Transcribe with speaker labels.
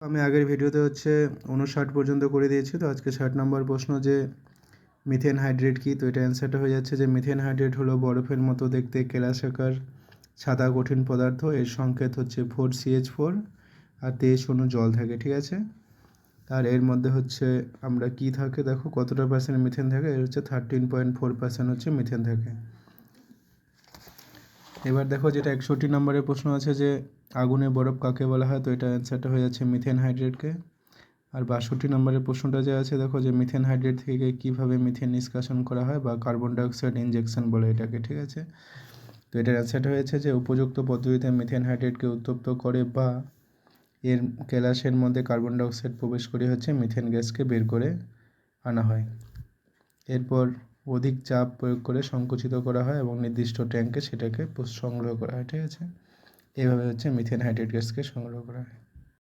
Speaker 1: আমি আগের ভিডিওতে 59 পর্যন্ত করে দিয়েছি। তো আজকে 60 নম্বর প্রশ্ন যে মিথেন হাইড্রেট কী? তো এটা অ্যান্সারটা হয়ে যাচ্ছে যে মিথেন হাইড্রেট হলো বরফের মতো দেখতে কেলাসাকার সাদা কঠিন পদার্থ। এর সংকেত হচ্ছে 4CH4 আর 23 অণু জল থাকে, ঠিক আছে। আর এর মধ্যে আমরা কি থাকে দেখো কতটা পার্সেন্ট মিথেন থাকে, এর 13.4% মিথেন থাকে। এবার দেখো যেটা 61 নম্বরের প্রশ্ন আছে যে আগুনে বরফ কাকে বলা হয়? তো এটা অ্যান্সারটা হয়ে যাচ্ছে মিথেন হাইড্রেটকে। আর 62 নম্বরের প্রশ্নটা যে আছে দেখো যে মিথেন হাইড্রেট থেকে কীভাবে মিথেন নিষ্কাশন করা হয় বা কার্বন ডাইঅক্সাইড ইনজেকশন বলে এটাকে, ঠিক আছে। তো এটার অ্যান্সারটা হয়েছে যে উপযুক্ত পদ্ধতিতে মিথেন হাইড্রেটকে উত্তপ্ত করে বা এর কেলাসের মধ্যে কার্বন ডাইঅক্সাইড প্রবেশ করে মিথেন গ্যাসকে বের করে আনা হয়। এরপর অধিক চাপ প্রয়োগ করে সংকুচিত করা হয় এবং নির্দিষ্ট ট্যাঙ্কে সেটাকে সংগ্রহ করা হয়, ঠিক আছে। এইভাবে মিথেন হাইড্রেট গ্যাসকে সংগ্রহ করা হয়।